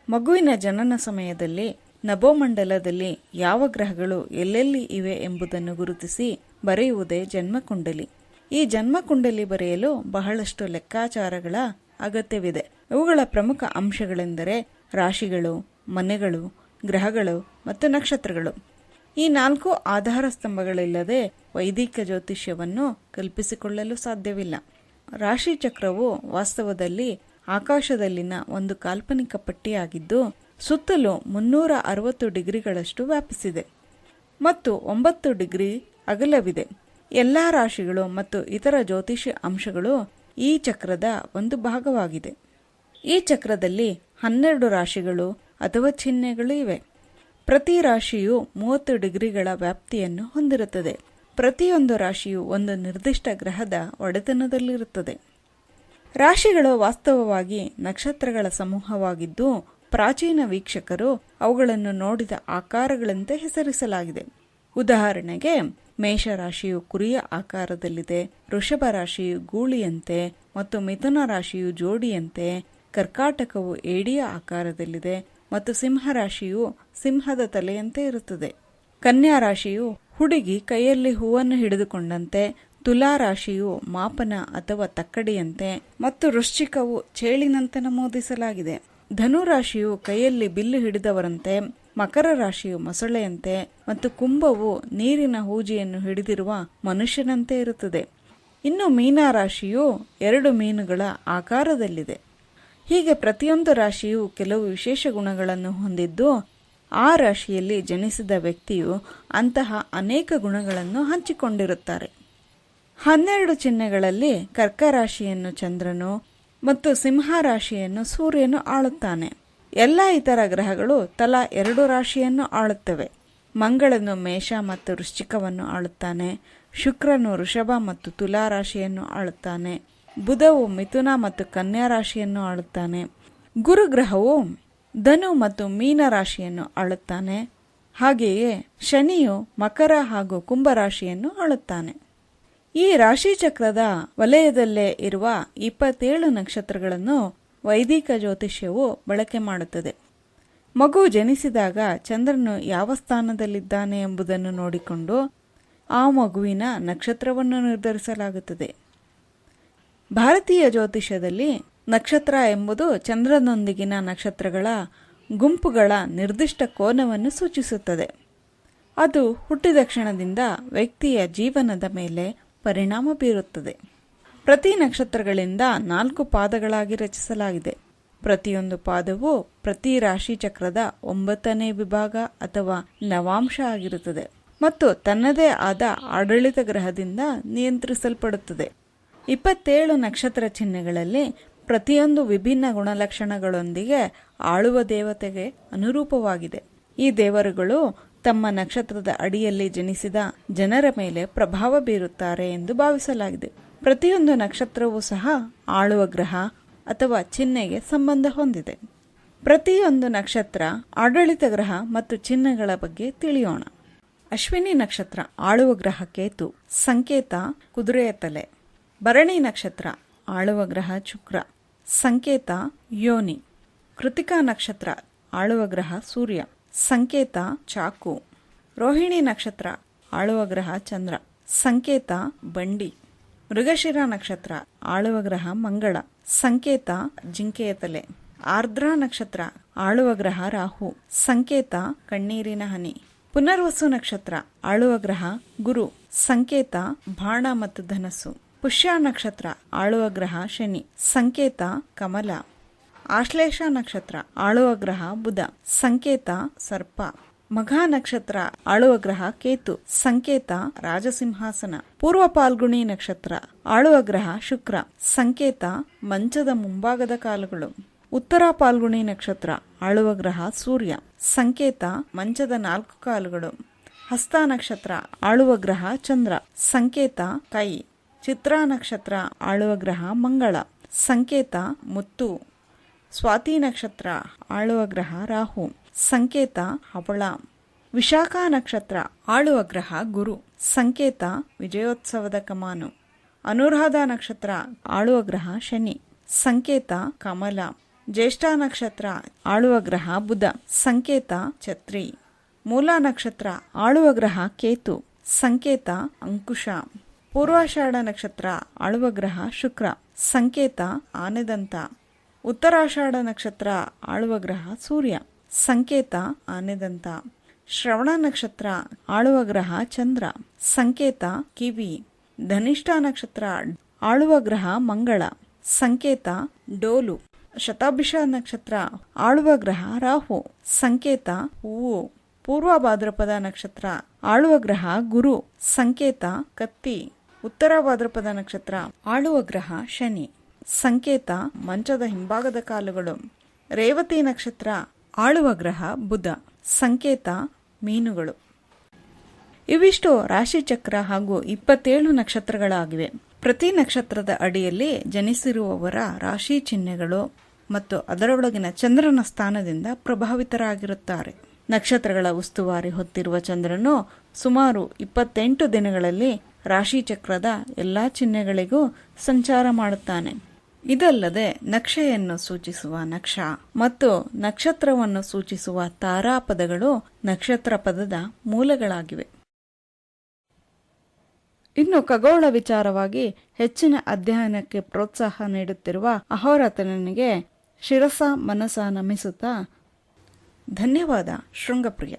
ಮಗುವಿನ ಜನನ ಸಮಯದಲ್ಲಿ ನಭೋಮಂಡಲದಲ್ಲಿ ಯಾವ ಗ್ರಹಗಳು ಎಲ್ಲೆಲ್ಲಿ ಇವೆ ಎಂಬುದನ್ನು ಗುರುತಿಸಿ ಬರೆಯುವುದೇ ಜನ್ಮಕುಂಡಲಿ. ಈ ಜನ್ಮಕುಂಡಲಿ ಬರೆಯಲು ಬಹಳಷ್ಟು ಲೆಕ್ಕಾಚಾರಗಳ ಅಗತ್ಯವಿದೆ. ಇವುಗಳ ಪ್ರಮುಖ ಅಂಶಗಳೆಂದರೆ ರಾಶಿಗಳು, ಮನೆಗಳು, ಗ್ರಹಗಳು ಮತ್ತು ನಕ್ಷತ್ರಗಳು. ಈ 4 ಆಧಾರ ಸ್ತಂಭಗಳಿಲ್ಲದೆ ವೈದಿಕ ಜ್ಯೋತಿಷ್ಯವನ್ನು ಕಲ್ಪಿಸಿಕೊಳ್ಳಲು ಸಾಧ್ಯವಿಲ್ಲ. ರಾಶಿ ಚಕ್ರವು ವಾಸ್ತವದಲ್ಲಿ ಆಕಾಶದಲ್ಲಿನ ಒಂದು ಕಾಲ್ಪನಿಕ ಪಟ್ಟಿಯಾಗಿದ್ದು ಸುತ್ತಲೂ 360 ಡಿಗ್ರಿಗಳಷ್ಟು ವ್ಯಾಪಿಸಿದೆ ಮತ್ತು 9 ಡಿಗ್ರಿ ಅಗಲವಿದೆ. ಎಲ್ಲ ರಾಶಿಗಳು ಮತ್ತು ಇತರ ಜ್ಯೋತಿಷ್ಯ ಅಂಶಗಳು ಈ ಚಕ್ರದ ಒಂದು ಭಾಗವಾಗಿದೆ. ಈ ಚಕ್ರದಲ್ಲಿ 12 ರಾಶಿಗಳು ಅಥವಾ ಚಿಹ್ನೆಗಳು ಇವೆ. ಪ್ರತಿ ರಾಶಿಯು 30 ಡಿಗ್ರಿಗಳ ವ್ಯಾಪ್ತಿಯನ್ನು ಹೊಂದಿರುತ್ತದೆ. ಪ್ರತಿಯೊಂದು ರಾಶಿಯು ಒಂದು ನಿರ್ದಿಷ್ಟ ಗ್ರಹದ ಒಡೆತನದಲ್ಲಿರುತ್ತದೆ. ರಾಶಿಗಳು ವಾಸ್ತವವಾಗಿ ನಕ್ಷತ್ರಗಳ ಸಮೂಹವಾಗಿದ್ದು ಪ್ರಾಚೀನ ವೀಕ್ಷಕರು ಅವುಗಳನ್ನು ನೋಡಿದ ಆಕಾರಗಳಂತೆ ಹೆಸರಿಸಲಾಗಿದೆ. ಉದಾಹರಣೆಗೆ, ಮೇಷರಾಶಿಯು ಕುರಿಯ ಆಕಾರದಲ್ಲಿದೆ, ವೃಷಭ ರಾಶಿಯು ಗೂಳಿಯಂತೆ ಮತ್ತು ಮಿಥುನ ರಾಶಿಯು ಜೋಡಿಯಂತೆ, ಕರ್ಕಾಟಕವು ಏಡಿಯ ಆಕಾರದಲ್ಲಿದೆ ಮತ್ತು ಸಿಂಹರಾಶಿಯು ಸಿಂಹದ ತಲೆಯಂತೆ ಇರುತ್ತದೆ. ಕನ್ಯಾ ರಾಶಿಯು ಹುಡುಗಿ ಕೈಯಲ್ಲಿ ಹೂವನ್ನು ಹಿಡಿದುಕೊಂಡಂತೆ, ತುಲಾ ರಾಶಿಯು ಮಾಪನ ಅಥವಾ ತಕ್ಕಡಿಯಂತೆ ಮತ್ತು ವೃಶ್ಚಿಕವು ಚೇಳಿನಂತೆ ನಮೂದಿಸಲಾಗಿದೆ. ಧನುರಾಶಿಯು ಕೈಯಲ್ಲಿ ಬಿಲ್ಲು ಹಿಡಿದವರಂತೆ, ಮಕರ ರಾಶಿಯು ಮೊಸಳೆಯಂತೆ ಮತ್ತು ಕುಂಭವು ನೀರಿನ ಹೂಜಿಯನ್ನು ಹಿಡಿದಿರುವ ಮನುಷ್ಯನಂತೆ ಇರುತ್ತದೆ. ಇನ್ನು ಮೀನರಾಶಿಯು 2 ಮೀನುಗಳ ಆಕಾರದಲ್ಲಿದೆ. ಹೀಗೆ ಪ್ರತಿಯೊಂದು ರಾಶಿಯು ಕೆಲವು ವಿಶೇಷ ಗುಣಗಳನ್ನು ಹೊಂದಿದ್ದು ಆ ರಾಶಿಯಲ್ಲಿ ಜನಿಸಿದ ವ್ಯಕ್ತಿಯು ಅಂತಹ ಅನೇಕ ಗುಣಗಳನ್ನು ಹಂಚಿಕೊಂಡಿರುತ್ತಾರೆ. 12 ಚಿಹ್ನೆಗಳಲ್ಲಿ ಕರ್ಕ ರಾಶಿಯನ್ನು ಚಂದ್ರನು ಮತ್ತು ಸಿಂಹ ರಾಶಿಯನ್ನು ಸೂರ್ಯನು ಆಳುತ್ತಾನೆ. ಎಲ್ಲ ಇತರ ಗ್ರಹಗಳು ತಲಾ 2 ರಾಶಿಯನ್ನು ಆಳುತ್ತವೆ. ಮಂಗಳನು ಮೇಷ ಮತ್ತು ವೃಶ್ಚಿಕವನ್ನು ಆಳುತ್ತಾನೆ. ಶುಕ್ರನು ವೃಷಭ ಮತ್ತು ತುಲಾ ರಾಶಿಯನ್ನು ಆಳುತ್ತಾನೆ. ಬುಧವು ಮಿಥುನ ಮತ್ತು ಕನ್ಯಾ ರಾಶಿಯನ್ನು ಆಳುತ್ತಾನೆ. ಗುರುಗ್ರಹವು ಧನು ಮತ್ತು ಮೀನ ರಾಶಿಯನ್ನು ಆಳುತ್ತಾನೆ. ಹಾಗೆಯೇ ಶನಿಯು ಮಕರ ಹಾಗೂ ಕುಂಭ ರಾಶಿಯನ್ನು ಆಳುತ್ತಾನೆ. ಈ ರಾಶಿಚಕ್ರದ ವಲಯದಲ್ಲೇ ಇರುವ 27 ನಕ್ಷತ್ರಗಳನ್ನು ವೈದಿಕ ಜ್ಯೋತಿಷ್ಯವು ಬಳಕೆ ಮಾಡುತ್ತದೆ. ಮಗು ಜನಿಸಿದಾಗ ಚಂದ್ರನು ಯಾವ ಸ್ಥಾನದಲ್ಲಿದ್ದಾನೆ ಎಂಬುದನ್ನು ನೋಡಿಕೊಂಡು ಆ ಮಗುವಿನ ನಕ್ಷತ್ರವನ್ನು ನಿರ್ಧರಿಸಲಾಗುತ್ತದೆ. ಭಾರತೀಯ ಜ್ಯೋತಿಷ್ಯದಲ್ಲಿ ನಕ್ಷತ್ರ ಎಂಬುದು ಚಂದ್ರನೊಂದಿಗಿನ ನಕ್ಷತ್ರಗಳ ಗುಂಪುಗಳ ನಿರ್ದಿಷ್ಟ ಕೋನವನ್ನು ಸೂಚಿಸುತ್ತದೆ. ಅದು ಹುಟ್ಟಿದ ಕ್ಷಣದಿಂದ ವ್ಯಕ್ತಿಯ ಜೀವನದ ಮೇಲೆ ಪರಿಣಾಮ ಬೀರುತ್ತದೆ. ಪ್ರತಿ ನಕ್ಷತ್ರಗಳಿಂದ 4 ಪಾದಗಳಾಗಿ ರಚಿಸಲಾಗಿದೆ. ಪ್ರತಿಯೊಂದು ಪಾದವು ಪ್ರತಿ ರಾಶಿ ಚಕ್ರದ 9ನೇ ವಿಭಾಗ ಅಥವಾ ನವಾಂಶ ಆಗಿರುತ್ತದೆ ಮತ್ತು ತನ್ನದೇ ಆದ ಆಡಳಿತ ಗ್ರಹದಿಂದ ನಿಯಂತ್ರಿಸಲ್ಪಡುತ್ತದೆ. 27 ನಕ್ಷತ್ರ ಚಿಹ್ನೆಗಳಲ್ಲಿ ಪ್ರತಿಯೊಂದು ವಿಭಿನ್ನ ಗುಣಲಕ್ಷಣಗಳೊಂದಿಗೆ ಆಳುವ ದೇವತೆಗೆ ಅನುರೂಪವಾಗಿದೆ. ಈ ದೇವರುಗಳು ತಮ್ಮ ನಕ್ಷತ್ರದ ಅಡಿಯಲ್ಲಿ ಜನಿಸಿದ ಜನರ ಮೇಲೆ ಪ್ರಭಾವ ಬೀರುತ್ತಾರೆ ಎಂದು ಭಾವಿಸಲಾಗಿದೆ. ಪ್ರತಿಯೊಂದು ನಕ್ಷತ್ರವೂ ಸಹ ಆಳುವ ಗ್ರಹ ಅಥವಾ ಚಿಹ್ನೆಗೆ ಸಂಬಂಧ ಹೊಂದಿದೆ. ಪ್ರತಿಯೊಂದು ನಕ್ಷತ್ರ, ಆಡಳಿತ ಗ್ರಹ ಮತ್ತು ಚಿಹ್ನೆಗಳ ಬಗ್ಗೆ ತಿಳಿಯೋಣ. ಅಶ್ವಿನಿ ನಕ್ಷತ್ರ ಆಳುವ ಗ್ರಹ ಕೇತು, ಸಂಕೇತ ಕುದುರೆಯ ತಲೆ. ಭರಣಿ ನಕ್ಷತ್ರ ಆಳುವ ಗ್ರಹ ಶುಕ್ರ, ಸಂಕೇತ ಯೋನಿ. ಕೃತಿಕಾ ನಕ್ಷತ್ರ ಆಳುವ ಗ್ರಹ ಸೂರ್ಯ, ಸಂಕೇತ ಚಾಕು. ರೋಹಿಣಿ ನಕ್ಷತ್ರ ಆಳುವ ಗ್ರಹ ಚಂದ್ರ, ಸಂಕೇತ ಬಂಡಿ. ಮೃಗಶಿರ ನಕ್ಷತ್ರ ಆಳುವ ಗ್ರಹ ಮಂಗಳ, ಸಂಕೇತ ಜಿಂಕೆಯ ತಲೆ. ಆರ್ದ್ರ ನಕ್ಷತ್ರ ಆಳುವ ಗ್ರಹ ರಾಹು, ಸಂಕೇತ ಕಣ್ಣೀರಿನ ಹನಿ. ಪುನರ್ವಸು ನಕ್ಷತ್ರ ಆಳುವ ಗ್ರಹ ಗುರು, ಸಂಕೇತ ಬಾಣ ಮತ್ತು ಧನಸ್ಸು. ಪುಷ್ಯ ನಕ್ಷತ್ರ ಆಳುವ ಗ್ರಹ ಶನಿ, ಸಂಕೇತ ಕಮಲ. ಆಶ್ಲೇಷ ನಕ್ಷತ್ರ ಆಳುವ ಗ್ರಹ ಬುಧ, ಸಂಕೇತ ಸರ್ಪ. ಮಘ ನಕ್ಷತ್ರ ಆಳುವ ಗ್ರಹ ಕೇತು, ಸಂಕೇತ ರಾಜಸಿಂಹಾಸನ. ಪೂರ್ವ ಪಾಲ್ಗುಣಿ ನಕ್ಷತ್ರ ಆಳುವ ಗ್ರಹ ಶುಕ್ರ, ಸಂಕೇತ ಮಂಚದ ಮುಂಭಾಗದ ಕಾಲುಗಳು. ಉತ್ತರ ಪಾಲ್ಗುಣಿ ನಕ್ಷತ್ರ ಆಳುವ ಗ್ರಹ ಸೂರ್ಯ, ಸಂಕೇತ ಮಂಚದ 4 ಕಾಲುಗಳು. ಹಸ್ತ ನಕ್ಷತ್ರ ಆಳುವ ಗ್ರಹ ಚಂದ್ರ, ಸಂಕೇತ ಕೈ. ಚಿತ್ರಾ ನಕ್ಷತ್ರ ಆಳುವ ಗ್ರಹ ಮಂಗಳ, ಸಂಕೇತ ಮುತ್ತು. ಸ್ವಾತಿ ನಕ್ಷತ್ರ ಆಳುವ ಗ್ರಹ ರಾಹು, ಸಂಕೇತ ಹವಳ. ವಿಶಾಖ ನಕ್ಷತ್ರ ಆಳುವ ಗ್ರಹ ಗುರು, ಸಂಕೇತ ವಿಜಯೋತ್ಸವದ ಕಮಾನು. ಅನುರಾಧ ನಕ್ಷತ್ರ ಆಳುವ ಗ್ರಹ ಶನಿ, ಸಂಕೇತ ಕಮಲ. ಜ್ಯೇಷ್ಠ ನಕ್ಷತ್ರ ಆಳುವ ಗ್ರಹ ಬುಧ, ಸಂಕೇತ ಛತ್ರಿ. ಮೂಲ ನಕ್ಷತ್ರ ಆಳುವ ಗ್ರಹ ಕೇತು, ಸಂಕೇತ ಅಂಕುಶ. ಪೂರ್ವಾಷಾಢ ನಕ್ಷತ್ರ ಆಳುವ ಗ್ರಹ ಶುಕ್ರ, ಸಂಕೇತ ಆನೆದಂತ. ಉತ್ತರಾಷಾಢ ನಕ್ಷತ್ರ ಆಳುವ ಗ್ರಹ ಸೂರ್ಯ, ಸಂಕೇತ ಆನೆದಂತ. ಶ್ರವಣ ನಕ್ಷತ್ರ ಆಳುವ ಗ್ರಹ ಚಂದ್ರ, ಸಂಕೇತ ಕಿವಿ. ಧನಿಷ್ಠ ನಕ್ಷತ್ರ ಆಳುವ ಗ್ರಹ ಮಂಗಳ, ಸಂಕೇತ ಡೋಲು. ಶತಾಭಿಷ ನಕ್ಷತ್ರ ಆಳುವ ಗ್ರಹ ರಾಹು, ಸಂಕೇತ ಹೂವು. ಪೂರ್ವ ಭಾದ್ರಪದ ನಕ್ಷತ್ರ ಆಳುವ ಗ್ರಹ ಗುರು, ಸಂಕೇತ ಕತ್ತಿ. ಉತ್ತರ ಭಾದ್ರಪದ ನಕ್ಷತ್ರ ಆಳುವ ಗ್ರಹ ಶನಿ, ಸಂಕೇತ ಮಂಚದ ಹಿಂಭಾಗದ ಕಾಲುಗಳು. ರೇವತಿ ನಕ್ಷತ್ರ ಆಳುವ ಗ್ರಹ ಬುಧ, ಸಂಕೇತ ಮೀನುಗಳು. ಇವಿಷ್ಟು ರಾಶಿಚಕ್ರ ಹಾಗೂ 27 ನಕ್ಷತ್ರಗಳಾಗಿವೆ. ಪ್ರತಿ ನಕ್ಷತ್ರದ ಅಡಿಯಲ್ಲಿ ಜನಿಸಿರುವವರ ರಾಶಿ ಚಿಹ್ನೆಗಳು ಮತ್ತು ಅದರೊಳಗಿನ ಚಂದ್ರನ ಸ್ಥಾನದಿಂದ ಪ್ರಭಾವಿತರಾಗಿರುತ್ತಾರೆ. ನಕ್ಷತ್ರಗಳ ಉಸ್ತುವಾರಿ ಹೊತ್ತಿರುವ ಚಂದ್ರನು ಸುಮಾರು 28 ದಿನಗಳಲ್ಲಿ ರಾಶಿಚಕ್ರದ ಎಲ್ಲಾ ಚಿಹ್ನೆಗಳಿಗೂ ಸಂಚಾರ ಮಾಡುತ್ತಾನೆ. ಇದಲ್ಲದೆ ನಕ್ಷೆಯನ್ನು ಸೂಚಿಸುವ ನಕ್ಷ ಮತ್ತು ನಕ್ಷತ್ರವನ್ನು ಸೂಚಿಸುವ ತಾರಾಪದಗಳು ನಕ್ಷತ್ರ ಪದದ ಮೂಲಗಳಾಗಿವೆ. ಇನ್ನು ಖಗೋಳ ವಿಚಾರವಾಗಿ ಹೆಚ್ಚಿನ ಅಧ್ಯಯನಕ್ಕೆ ಪ್ರೋತ್ಸಾಹ ನೀಡುತ್ತಿರುವ ಅಹೋರಾತ್ರನಿಗೆ ಶಿರಸ ಮನಸ ನಮಿಸುತ್ತಾ ಧನ್ಯವಾದ. ಶೃಂಗಪ್ರಿಯ.